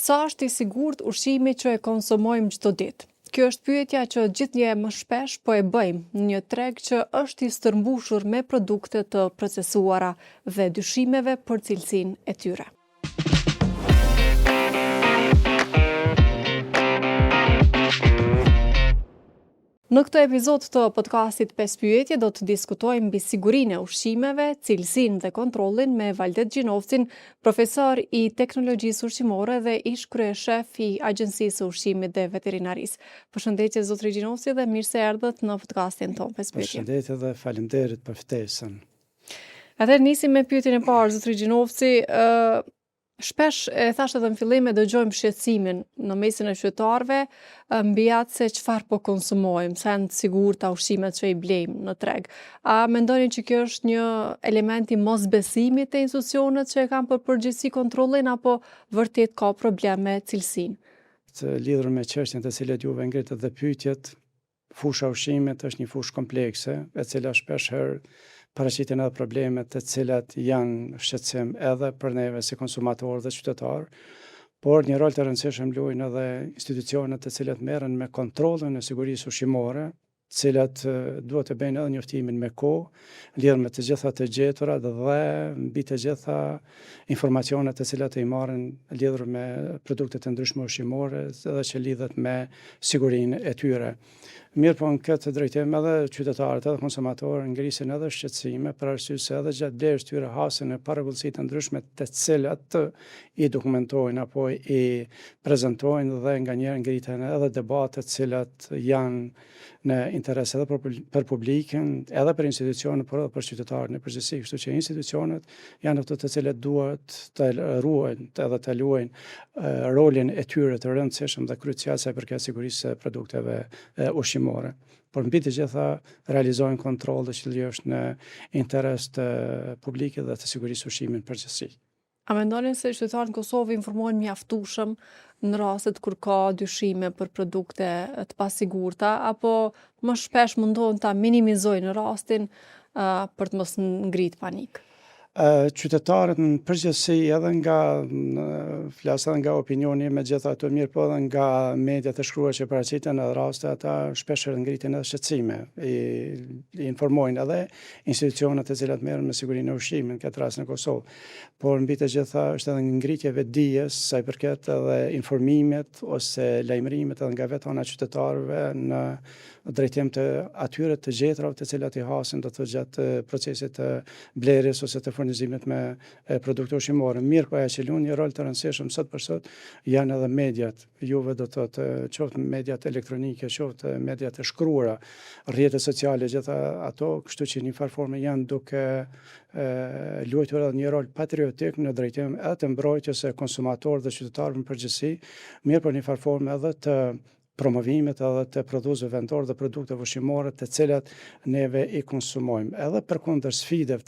Sa është i sigurt ushqimi që e konsumojmë çdo ditë? Kjo është pyetja që gjithnjë më shpesh po e bëjmë në një treg që është i stërmbushur me produkte të procesuara dhe dyshimeve për cilësinë e tyre. Në këtë epizod të podcastit 5 pyetje do të diskutojmë mbi sigurinë e ushqimeve, cilësinë dhe kontrollin me Valdet Gjinovcin, profesor i teknologjisë ushqimore dhe ish kryeshef i Agjencisë së Ushqimit dhe Veterinarisë. Përshëndetje zotri Gjinovci dhe mirë se erdhët në podcastin tonë 5 pyetje. Përshëndetje dhe faleminderit për ftesën. Atëherë nisim me pyetjen e parë zotri Gjinovci. Shpesh e thash edhe në fillim e dëgjojmë shqetësimin në mesin e qytetarëve mbi atë se çfarë po konsumojmë, sa janë të sigurta ushqimet që i blejmë në treg. A mendoni që kjo është një element i mosbesimit te institucionet që e kanë për përgjegjësi kontrollin apo vërtet ka probleme me cilësinë? Të lidhur me çështjen të cilat juve ngritët dhe pyetjet, fusha ushqimit është një fushë komplekse, e cila shpesh herë paraqitin edhe problemet të cilat janë shqetësim edhe për neve si konsumatorë dhe qytetarë, por një rol të rëndësishëm luajnë edhe institucionet të cilat merren me kontrollin e sigurisë ushqimore, të cilat duhet të bëjnë edhe njoftimin me kohë, lidhur me të gjitha të gjeturat dhe mbi të gjitha informacionet të cilat i marrin lidhur me produktet e ndryshme ushqimore edhe që lidhet me sigurinë e tyre. Mirë po në këtë drejtim edhe qytetarët edhe konsumatorët ngrisin edhe shqetësime për arsye se edhe gjatë blerjes tyre hasin në parregullsi të ndryshme të cilat i dokumentojnë apo i prezantojnë dhe nganjëherë ngriten edhe debate të cilat janë në interes edhe për publikun, edhe për institucionet, por edhe për qytetarët në përgjithësi, kështu që institucionet janë ato të cilat duhet të ruajnë edhe të luajnë rolin e tyre të rëndësishëm dhe kryecial sa i përket sigurisë së produkteve ushqimore. Por mbi të gjitha realizojnë kontroll dhe qëllërisht në interes të publikut dhe të sigurisë ushqimit në përgjithësi. A mendoni se qytetarët në Kosovë informohen mjaftueshëm në rastet kur ka dyshime për produkte të pasigurta apo më shpesh mundohen ta minimizojnë rastin për të mos ngritë panik? Qytetarët në përgjithësi edhe flas edhe nga opinioni me gjitha ato mirë, po edhe nga mediat e shkruar që paraqiten edhe raste, ata shpesh ngritin edhe shqetësime, i informojnë edhe institucionet të cilat merren me sigurinë e ushqimit, në këtë rast në Kosovë. Por mbi të gjitha është edhe ngritje vetdijes sa i përket edhe informimit ose lajmërimit edhe nga vetë ana qytetarëve në drejtim të atyre të gjetrave të cilat i hasin do të gjatë procesit të blerjes ose të furnizimit me produkte ushqimore. Mirë po ajo që luan një rol të rëndësishëm sot për sot janë edhe mediat. Juve do të thotë qoftë mediat elektronike, qoftë mediat e shkruara, rrjetet sociale, gjitha ato, kështu që në një farë forme janë duke luajtur edhe një rol patriotik në drejtim edhe të mbrojtjes së konsumatorëve dhe qytetarëve në përgjithësi, mirë po në një farë forme edhe të promovimit edhe të prodhuesve vendor dhe produkteve ushqimore të cilat neve i konsumojmë. Edhe përkundër sfidave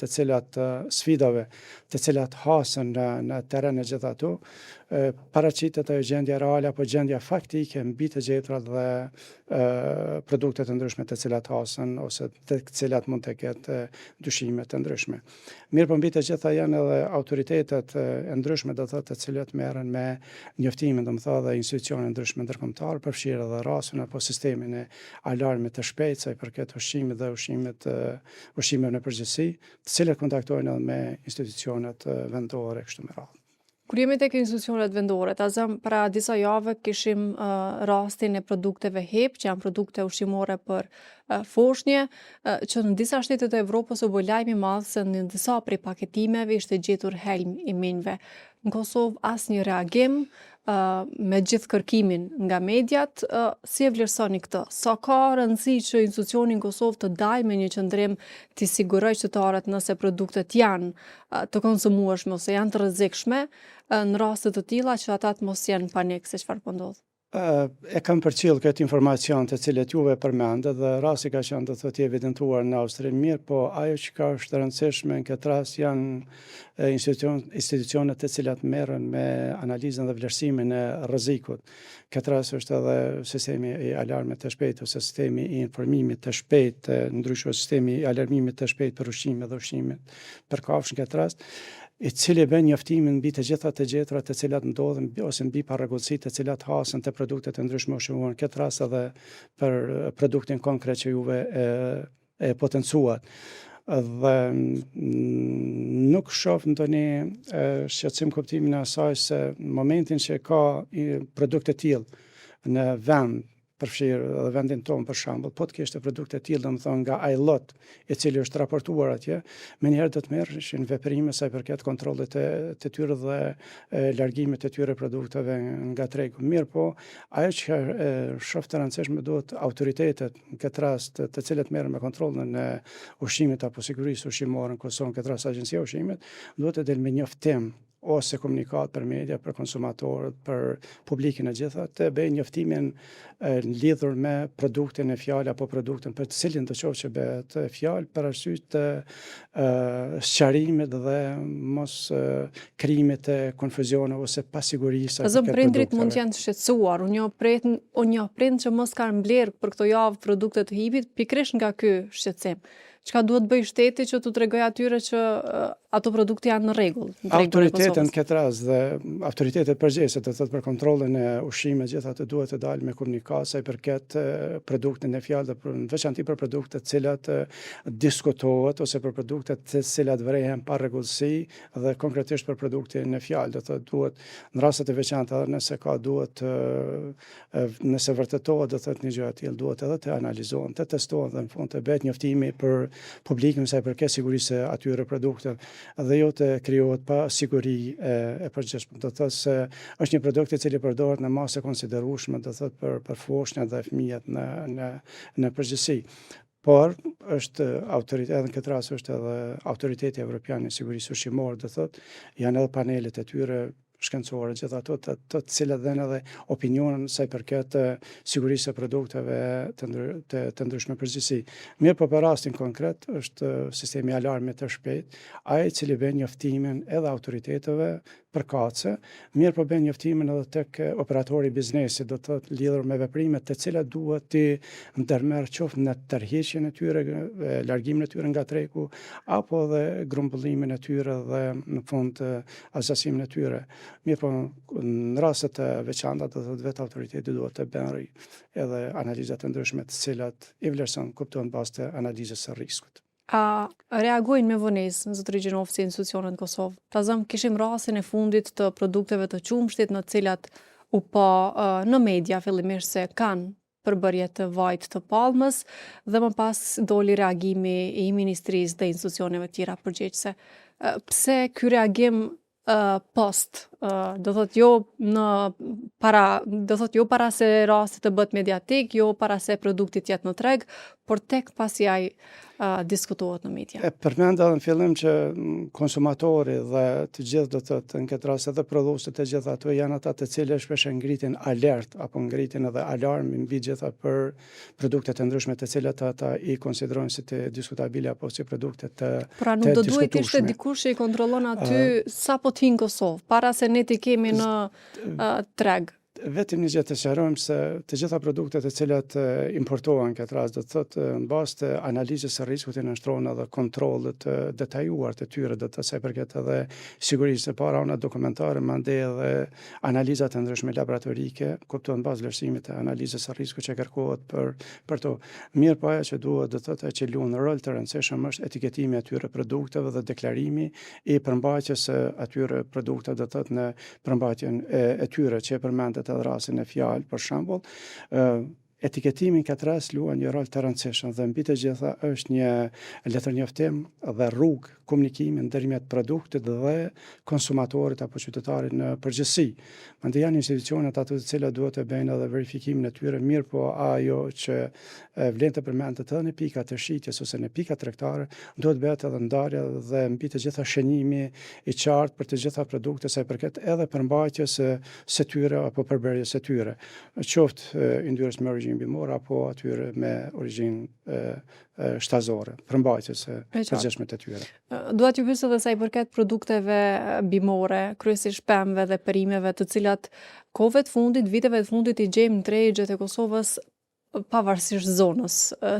të cilat hasen në terren e gjitha ato, paraqitet ajo gjendja reale apo gjendja faktike mbi të gjetrat dhe produktet të ndryshme të cilat hasen ose të cilat mund të ketë dyshime të ndryshme. Mirë po mbi të gjitha janë edhe autoritetet e ndryshme do të thotë të cilat merren me njoftimin, domethënë dhe institucione ndryshme ndërkombëtare, përfshirë edhe rasën apo sistemin e alarmit të shpejtë sa i përket ushqimit dhe ushqimeve në përgjithësi, të cilat kontaktojnë edhe me institucionet vendore kështu me radhë. Kur jemi tek institucionet vendore, para disa javë kishim rastin e produkteve HEP, që janë produkte ushqimore për foshnje, që në disa shtete të Evropës u bë lajm i madh se në disa prej paketimeve ishte gjetur helm i minëve. Në Kosovë asnjë reagim me gjithë kërkimin nga mediat, si e vlerësoni këtë? Sa ka rëndësi që institucioni në Kosovë të dalë me një qëndrim të sigurojë qytetarët nëse produktet janë të konsumueshme ose janë të rrezikshme, në raste të tilla që ata të mos jenë panik se çfarë po ndodh? E kam përcjell këtë informacion të cilet juve përmendët dhe rasti ka qenë të thotë i evidentuar në Austri, mirë, po ajo që ka është rëndësishme në këtë rast janë institucionet të cilat merren me analizën dhe vlerësimin e rrezikut. Këtë rast është edhe sistemi i alarmit të shpejtë ose sistemi i informimit të shpejtë, ndryshe sistemi i alarmimit të shpejtë për ushqimin dhe ushqimin për kafshë në këtë rast. i cili bën njoftimin mbi të gjitha të gjetrat të cilat ndodhen ose mbi parregullsitë të cilat hasen te produktet e ndryshme ushqimore. Në këtë rast edhe për produktin konkret që juve e potencuat. Dhe nuk shoh ndonjë shqetësim kuptimin e asaj se në momentin që ka produkte të tillë në vend, përfshirë edhe vendin tonë për shembull, po të kishte produkte të tilla, domethënë nga ai lot i cili është raportuar atje, menjëherë do të merreshin veprime sa i përket kontrollit të tyre dhe largimit të tyre produkteve nga tregu. Mirë po, ajo që shoh të rëndësishme duhet autoritetet, në këtë rast të cilët merren me kontrollin e ushqimit apo sigurisë ushqimore në Kosovë, në këtë rast Agjencia e Ushqimit, duhet të dalë me njoftim ose komunikat për media, për konsumatorët, për publikin e gjitha, të bëjë njoftimin lidhur me produktin e fjalë apo produktin për të cilin të qoftë që bëhet fjalë për arsye të sqarimit dhe mos krijimit të konfuzione ose pasigurisë. Zëm prindrit mund të janë të shqetësuar. Unë njoh prind që mos kanë mbledh për këto javë produkte të hipit pikërisht nga ky shqetësim. Çka duhet bëj shteti që t'u tregoj atyre që ato produkte janë në rregull? Autoritetet në këtë rast dhe autoritetet përgjegjëse të thotë për kontrollin e ushqimit gjithatë duhet të dalë me komunikat sa i përket produktin e fjalë, në veçanti për produktet të cilat diskutohet ose për produktet të cilat vrehen pa rregullsi dhe konkretisht për produktin e fjalë, do thotë duhet në raste të veçanta nëse ka duhet nëse vërtetohet do thotë një gjë e tillë duhet edhe të analizohen, të testohen dhe në fund të bëhet njoftimi për publikun sa i përket sigurisë atyre produkteve dhe jo të krijohet pa siguri e përgjithshme. Do të thotë se është një produkt i cili përdoret në masë konsiderueshme, do thotë për foshnjat dhe fëmijët në përgjithësi. Por është autoritet, në këtë rast është edhe Autoriteti Evropian i Sigurisë Ushqimore, do thotë, janë edhe panelet e tyre shkencore, gjithë ato të cilat dhe edhe opinionin sa i përket sigurisë së produkteve të ndryshme përgjithësi. Mirë po për rastin konkret është sistemi alarmit të shpejt, ai i cili bën njoftimin edhe autoriteteve përkatëse, mirë po bën njoftimin edhe tek operatori i biznesit, do të thotë lidhur me veprimet të cilat duhet të ndërmerr qoftë në tërheqjen e tyre, largimin e tyre nga tregu, apo edhe grumbullimin e tyre dhe në fund asasimin e tyre. Mirë po në raste të veçanta do të thotë vetë autoriteti duhet të bëjë edhe analiza të ndryshme të cilat i vlerëson kupton bazë të analizës së rrezikut. A reagojnë me vonesë zotëri Gjinovci si institucionet në Kosovë? Ta zëm kishim rastin e fundit të produkteve të qumshtit në cilat u pa në media fillimisht se kanë përbërje të vajt të palmës dhe më pas doli reagimi i ministrisë dhe institucioneve tjera përgjegjëse. Pse ky reagim post, do thot jo para se rasti të bëhet mediatik, jo para se produkti të jetë në treg, por tek pasi ai diskutohet në media. Përmenda në fillim që konsumatori dhe të gjithë do të thotë në këtë rast edhe prodhuesit e gjithë ato janë ata të cilët shpesh ngritin alert apo ngritin edhe alarm mbi gjitha për produktet e ndryshme të cilat ata i konsiderojnë si të diskutabile apo si produkte të pra nuk do duhet ishte dikush që i kontrollon aty sa po t'hin Kosovë para se ne t'i kemi në treg. Vetëm një gjë të sqarojmë se të gjitha produktet e cilat importohen këtë rast do të thotë në bazë të analizës së rrezikut i nënshtrohen edhe kontrollet detajuar të tyre, do të sa i përket edhe sigurisë para ona dokumentare, mandej edhe analizat e ndryshme laboratorike, kuptohen bazë vlerësimit të analizës së rrezikut që kërkohet për to. Mirë po ajo që duhet do të thotë që luan rol të rëndësishëm është etiketimi i atyre produkteve dhe deklarimi i përmbajtjes së atyre produkteve, do të thotë në përmbajtjen e tyre që përmendet edhe rastin e fjalë për shembull, etiketimi këtë rast luan një rol të rëndësishëm dhe mbi të gjitha është një letërnjoftim dhe rrugë komunikimi ndërmjet produktit dhe konsumatorit apo qytetarit në përgjithësi. Mandej janë institucionet ato të cilat duhet të bëjnë edhe verifikimin e tyre, mirë po ajo që vlen të përmendet edhe në pikat e shitjes ose në pikat tregtare, duhet bëhet edhe ndarja dhe mbi të gjitha shënimi i qartë për të gjitha produktet sa i përket edhe përmbajtjes së tyre apo përbërjes së tyre, qoftë yndyrës me origjinë bimore apo atyre me origjinë shtazore, përmbajtjes së përgjithshme të tyre. Dua t'ju pyes edhe sa i përket produkteve bimore, kryesisht pemëve dhe perimeve, të cilat viteve të fundit i gjejmë në tregjet e Kosovës pavarësisht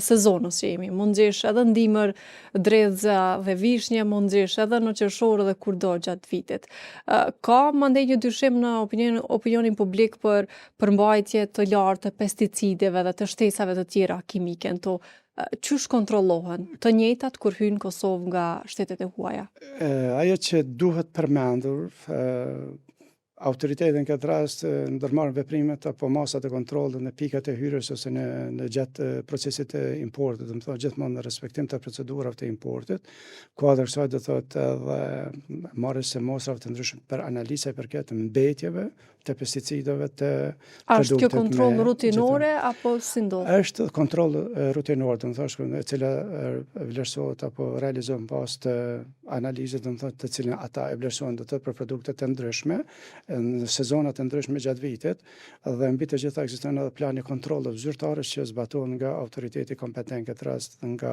sezonës që jemi. Mund gjesh edhe ndimër, dredhza dhe vishnje, mund gjesh edhe në qershor dhe kurdo gjatë vitit. Ka mandej një dyshim në opinionin publik për përmbajtje të lartë të pesticideve dhe të shtesave të tjera kimike në to. Qysh kontrollohen të njëjtat kur hynë Kosovë nga shtetet e huaja? Ajo që duhet përmendur, autoritetin këtë rast ndërmarrën veprimet apo masat e kontrollit në pikat e hyrjes ose në gjatë procesit të importit, do të thotë gjithmonë në respektim të procedurave të importit. Kuadër kësaj do thotë edhe marrjes së mostrave të ndryshme për analiza përket mbetjeve të pesticideve të A është kjo produktet kontroll me rutinore apo si ndodh? Është kontroll rutinor, do të thosh, e cila vlerësohet apo realizohet pas të analizës, do të thotë, të cilën ata e vlerësojnë, do të thotë, për produkte të ndryshme në sezonat të ndryshme gjatë vitit, dhe mbi të gjitha ekziston edhe plani kontrolleve zyrtare që zbatohen nga autoriteti kompetent, këtë rast nga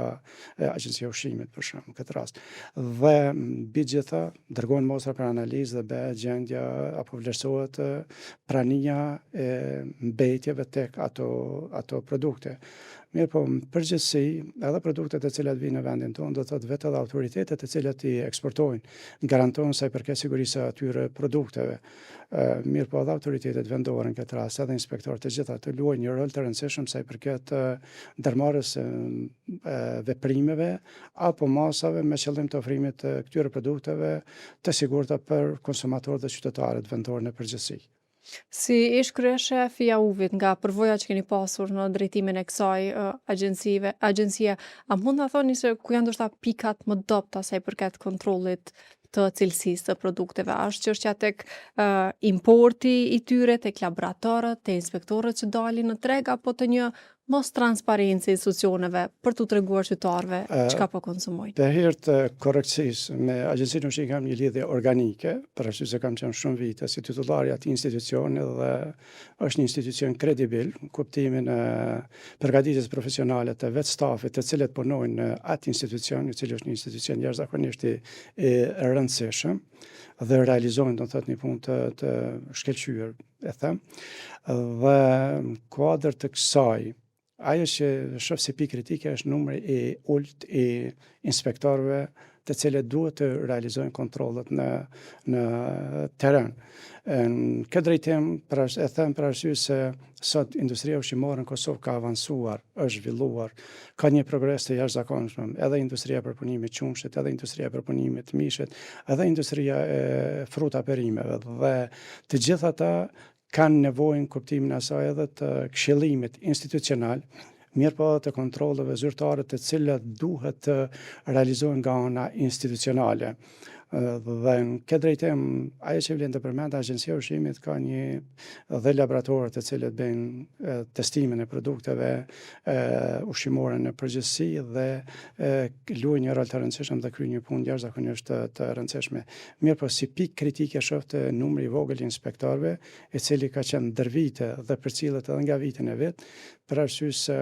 Agjencia e Ushqimit për shembull, këtë rast. Dhe mbi gjitha dërgohen mostra për analizë dhe bëhet gjendja apo vlerësohet prania e mbetjeve tek ato produkte. Mirë po, në përgjithësi, edhe produktet e cilat vinë në vendin tonë, do të thotë vetë edhe autoritetet e cilat i eksportojnë, garantojnë sa i përket sigurisë atyre produkteve. Mirë po, edhe autoritetet vendore në këtë rast, edhe inspektorët e gjitha të luajnë një rol të rëndësishëm sa i përket ndërmarrjes veprimeve apo masave me qëllim të ofrimit të këtyre produkteve të sigurta për konsumatorët dhe qytetarët vendorë në përgjithësi. Si ish kryeshef i AUV-it nga përvoja që keni pasur në drejtimin e kësaj agjencie, a mund ta thoni se ku janë ndoshta pikat më dobta sa i përket kontrollit të cilësisë të produkteve? A është çështja tek importi i tyre, tek laboratorët, te inspektorët që dalin në treg, apo të një mos transparencë e institucioneve për t'u treguar qytetarëve çka po konsumojnë? Për hir të korrekcisë me Agjencinë Ushqimit kam një lidhje organike, për arsye se kam qenë shumë vite si titullar i atij institucioni dhe është një institucion kredibil, kuptimin e përgatitjes profesionale të vetë stafit të cilët punojnë në atë institucion, i cili është një institucion jashtëzakonisht i rëndësishëm dhe realizojnë, do të thotë, një punë të shkëlqyer, e them. Dhe kuadër të kësaj, ajo që shoh si pikë kritike është numri i ulët i inspektorëve të cilët duhet të realizojnë kontrollet në teren. Në këtë drejtim, e them për arsye se sot industria ushqimore në Kosovë ka avancuar, është zhvilluar, ka një progres të jashtëzakonshëm, edhe industria e përpunimit të qumshit, edhe industria e përpunimit të mishit, edhe industria e fruta perimeve, dhe të gjitha ata kanë nevojën kuptimin e asaj edhe të këshillimit institucional, mirë po të kontrolleve zyrtare të cilat duhet të realizohen nga ana institucionale. Dhe në këtë drejtim, ajo që vlen të përmend, Agjencia e Ushqimit ka dhe laboratorët të cilët bëjnë testimin e produkteve ushqimore në përgjithësi dhe luajnë një rol të rëndësishëm dhe kryejnë një punë jashtëzakonisht të rëndësishme. Mirë po, si pikë kritike shoh të numri i vogël i inspektorëve, i cili ka qenë ndër vite dhe përcillet edhe nga vitin e vet, për arsye se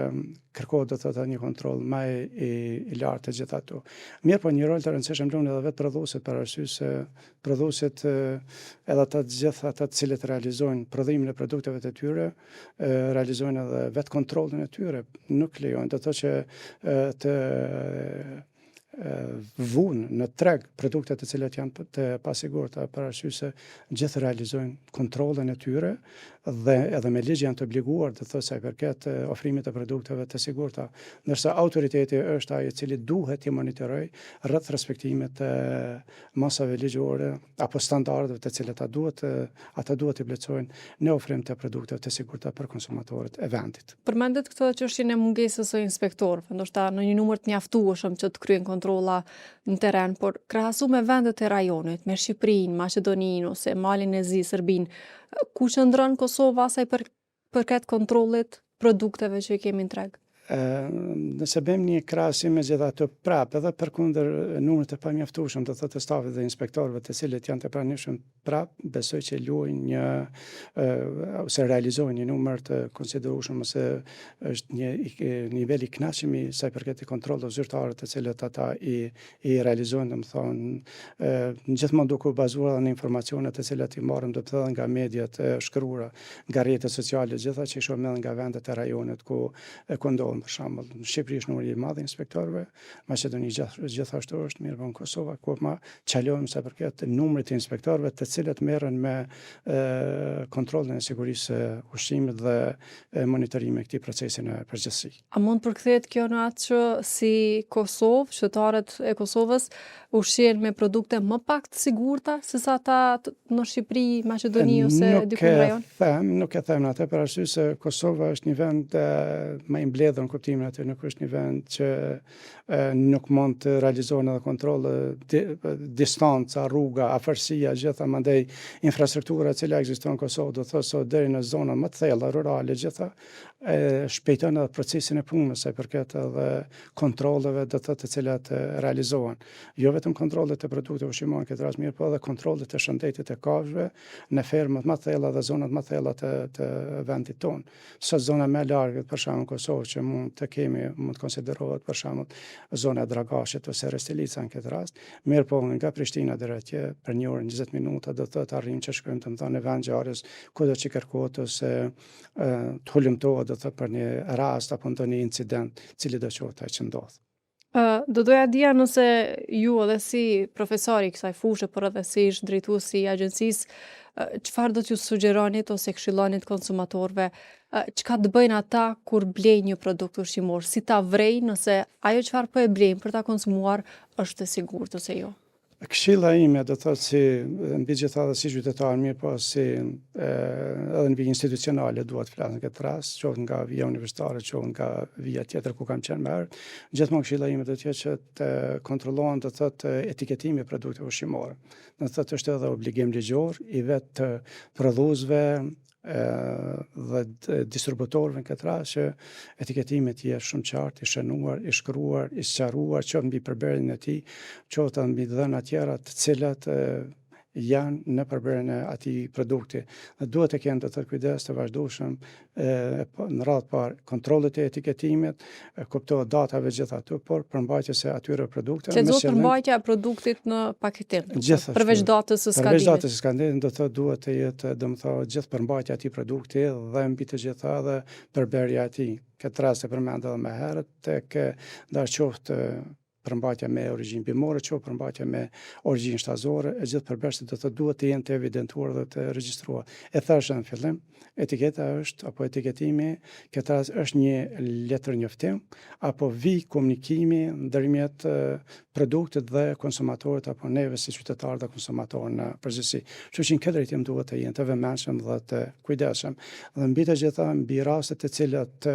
kërkohet, do të thotë, një kontroll më i lartë të gjitha ato. Mirë po, një rol të rëndësishëm luajnë edhe vetë prodhuesit, për arsye se prodhuesit edhe ata të gjitha ata të cilët realizojnë prodhimin e produkteve të tyre, realizojnë edhe vetë kontrollin e tyre, nuk lejojnë, do të thotë që të vunë në treg produktet të cilat janë të pasigurta, për arsye se gjithë realizojnë kontrollin e tyre dhe edhe me ligj janë të obliguar të thotë sa i përket ofrimit të produkteve të sigurta, ndërsa autoriteti është ai i cili duhet të monitorojë rreth respektimit të masave ligjore apo standardeve të cilat ata duhet të plotësojnë në ofrim të produkteve të sigurta për konsumatorët e vendit. Përmendet këtë çështjen e mungesës së inspektorëve, ndoshta në një numër të mjaftueshëm që të kryejnë kontrolla në teren, por krahasu me vendet e rajonit, me Shqipërinë, Maqedoninë ose Malin e Zi, Serbinë, ku qëndron Kosova sa i përket kontrollit produkteve që i kemi në treg? Nëse bëjmë një krahasim me gjitha të prapë, edhe përkundër numrit të pamjaftueshëm të thotë të stafit dhe inspektorëve të cilët janë të pranishëm prapë, besoj që luajnë një ose realizojnë një numër të konsiderueshëm ose është një nivel i kënaqshëm sa i përket kontrollave zyrtare të cilët ata i realizojnë, domethënë gjithmonë duke u bazuar në informacionet të cilat i marrim do të thënë nga mediat e shkruara, nga rrjetet sociale, gjitha që i shohim edhe nga vendet e rajonit ku ndodhen. Për shembull, në Shqipëri është numri i madh i inspektorëve, Maqedoni gjithashtu është, mirë po në Kosovë ku ma çalojmë sa përket numrit të inspektorëve të cilët merren me kontrollin e sigurisë së ushqimit dhe monitorimit të këtij procesi në përgjithësi. A mund përkthehet kjo në atë që si Kosovë, qytetarët e Kosovës ushqehen me produkte më pak të sigurta se sa ata në Shqipëri, Maqedoni ose diku në rajon? Nuk e them atë për arsye se Kosova është një vend më i mbledhur në kuptimin aty, nuk është një vend që nuk mund të realizohen edhe kontrolle distanca, rruga, afërsia, gjitha mandej infrastruktura e cila ekziston në Kosovë, do të thotë se deri në zona më të thella rurale gjitha shpejton edhe procesin e punës sa i përket edhe kontrolleve do të thotë të cilat realizohen. Jo vetëm kontrollet e produkteve ushqimore këtë rast, mirë po edhe kontrollet e shëndetit e kafshëve në fermat më të thella dhe zonat më të thella të vendit tonë. Sot zona më e largët për shembull Kosovë që mund të konsiderohet për shembull zona e Dragashit ose Restelica në këtë rast, mirë po nga Prishtina deri atje për 1 orë 20 minuta do të thotë arrijmë që shkojmë të thonë në vend ngjarjes kudo që kërkohet ose të hulumtohet do të thotë për një rast apo ndonjë incident cili do qoftë ai që ndodh. Do doja dija nëse ju edhe si profesori kësaj fushë, por edhe si ish drejtuesi i agjencisë, çfarë do t'ju sugjeronit ose këshillonit konsumatorëve, çka të bëjnë ata kur blejnë një produkt ushqimor, si ta vrejnë nëse ajo çfarë po e blejnë për ta konsumuar është e sigurt ose jo? Këshilla ime do thotë si mbi gjitha si qytetar mirë po si edhe në vijë institucionale duhet të flas në këtë rast, qoftë nga vija universitare, qoftë nga vija tjetër ku kam qenë më herët, gjithmonë këshilla ime do të jetë që të kontrollohen do thotë etiketimi i produkteve ushqimore. Do thotë është edhe obligim ligjor i vetë prodhuesve dhe distributorëve në këtë rast që etiketimi të jetë shumë qartë, i shënuar, i shkruar, i sqaruar, qoftë mbi përbërjen e tij, qoftë mbi dhëna tjera të cilat janë në përbërjen e atij produkti. Dhe duhet të kenë të kujdes të vazhdueshëm në radhë parë kontrollet e etiketimit, kuptohet datave gjitha aty, por përmbajtjes së atyre produkteve. Plotësohet përmbajtja e produktit në paketim. Gjithashtu. Përveç datës së skandimit. Përveç datës së skandimit, do thotë duhet të jetë, domethënë, gjithë përmbajtja e atij produkti dhe mbi të gjitha edhe përbërja e tij. Këtë rast e përmend edhe më herët tek qoftë përmbajtja me origjinë bimore, qoftë përmbajtja me origjinë shtazore, e gjithë përbërësit do të duhet të jenë të evidentuar dhe të regjistruar. E thashë në fillim, etiketa është, apo etiketimi, këtë rast është një letër njoftim, apo komunikimi ndërmjet produktit dhe konsumatorit, apo neve si qytetarë dhe konsumatorë në përgjithësi. Kështu që në këtë drejtim duhet të jenë të vëmendshëm dhe të kujdesshëm. Dhe mbi të gjitha, mbi rastet të cilat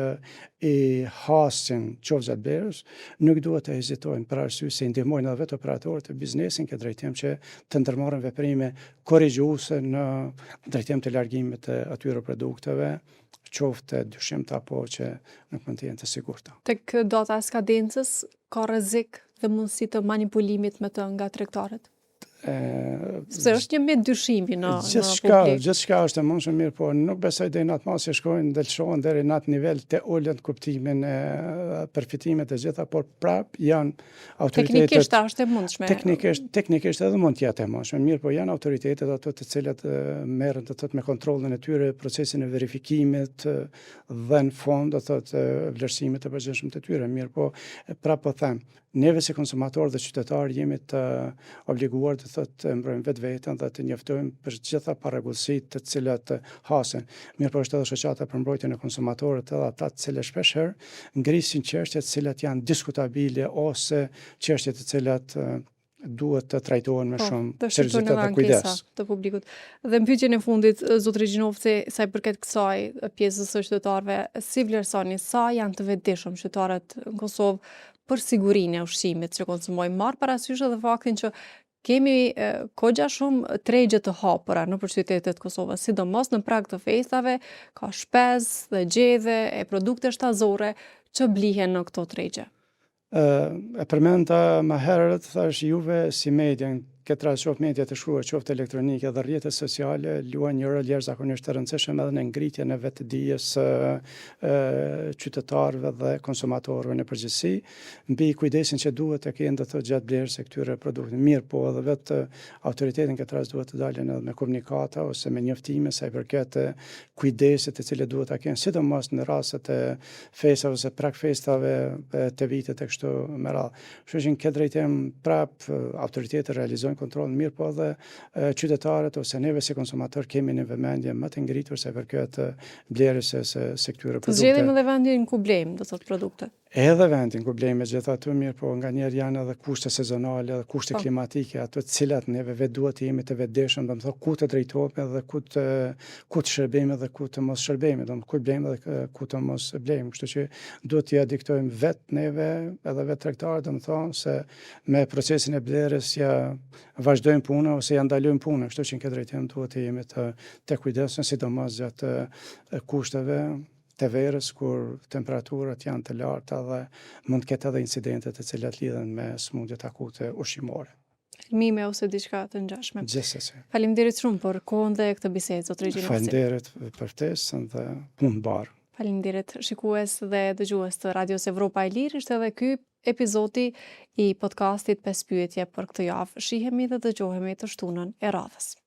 i hasin qoftë gjatë berës, nuk duhet të hezitojnë për arsye se i ndihmojnë edhe vetë operatorët e biznesit këtë drejtim që të ndërmarrin veprime korrigjuese në drejtim të largimit të atyre produkteve, qoftë dyshimta apo që nuk mund të jenë të sigurta. Tek data e skadencës ka rrezik dhe mundësi të manipulimit me të nga tregtarët? Se është një me dyshimi në publik. Gjithçka është e mundshme, mirë, po nuk besoj deri në atë masë që shkojnë ndelshohen deri në atë nivel të ulët kuptimin e përfitimet e gjitha, por prap janë autoritetet. Teknikisht është e mundshme. Teknikisht edhe mund të jetë e mundshme, mirë, po janë autoritetet ato të cilat merren do thotë me kontrollin e tyre, procesin e verifikimit dhe në fond do thotë vlerësimit të përgjithshëm të tyre, mirë, po prap po them, neve si konsumatorë dhe qytetarë jemi të obliguar të thotë mbrojmë vetveten dhe të njoftojmë për gjitha parregullsitë të cilat hasen. Mirë po është edhe shoqata për mbrojtjen e konsumatorëve edhe ata të cilët shpeshherë ngrisin çështje të cilat janë diskutabile ose çështje të cilat duhet të trajtohen me shumë seriozitet dhe kujdes të publikut. Dhe në pyetjen e fundit, zot Regjinovci, sa i përket kësaj pjesës së qytetarëve, si vlerësoni sa janë të vetëdijshëm qytetarët në Kosovë për sigurinë e ushqimit që konsumojmë, marr parasysh edhe faktin që kemi kogja shumë tregje të hapura nëpër qytetet e Kosovës, sidomos në prag të festave, ka shpezë dhe gjedhe e produkte shtazore që blihen në këto tregje? E përmenda më herët, thash juve si media, këtë rast qoftë media të shkruar, qoftë elektronike dhe rrjetet sociale luajnë një rol jashtëzakonisht të rëndësishëm edhe në ngritjen e vetëdijes së qytetarëve dhe konsumatorëve në përgjithësi, mbi kujdesin që duhet të kenë gjatë blerjes së këtyre produkteve. Mirë, po edhe vetë autoritetin këtë rast duhet të dalin edhe me komunikata ose me njoftime sa i përket kujdesit të cilët duhet ta kenë, sidomos në rastet e festave ose prakfestave të vitit e kështu me radhë. Kështu që në këtë drejtim prap autoritetet realizojnë kontrollin mirë, po edhe qytetarët ose neve si konsumator kemi një vëmendje më të ngritur sa i përket blerjes së këtyre Të produkte. zgjedhim edhe vendin ku blejmë, do thotë produktet. Edhe vendin ku blejmë gjithashtu mirë, po nganjëherë janë edhe kushte sezonale, edhe kushte klimatike, ato të cilat neve vetë duhet të jemi të vetëdijshëm, domethënë ku të drejtohemi edhe ku të shërbejmë edhe ku të mos shërbejmë, domethënë ku blejmë edhe ku të mos blejmë. Kështu që duhet t'ia diktojmë vetë neve edhe vetë tregtarët, domethënë se me procesin e blerjes ja vazhdojmë punën ose ja ndalojmë punën. Kështu që në këtë drejtim duhet të jemi të kujdesshëm, sidomos gjatë kushteve të verës, kur temperaturat janë të larta dhe mund të ketë edhe incidente të cilat lidhen me smundjet akute ushqimore. Mime ose diçka të ngjashme. Gjithsesi. Faleminderit shumë për kohën dhe këtë bisedë, zot Regjina. Faleminderit për ftesën dhe punë të mbarë. Faleminderit shikues dhe dëgjues të Radios Evropa e Lirë. Ishte edhe ky epizodi i podcastit 5 pyetje për këtë javë. Shihemi dhe dëgjohemi të shtunën e radhës.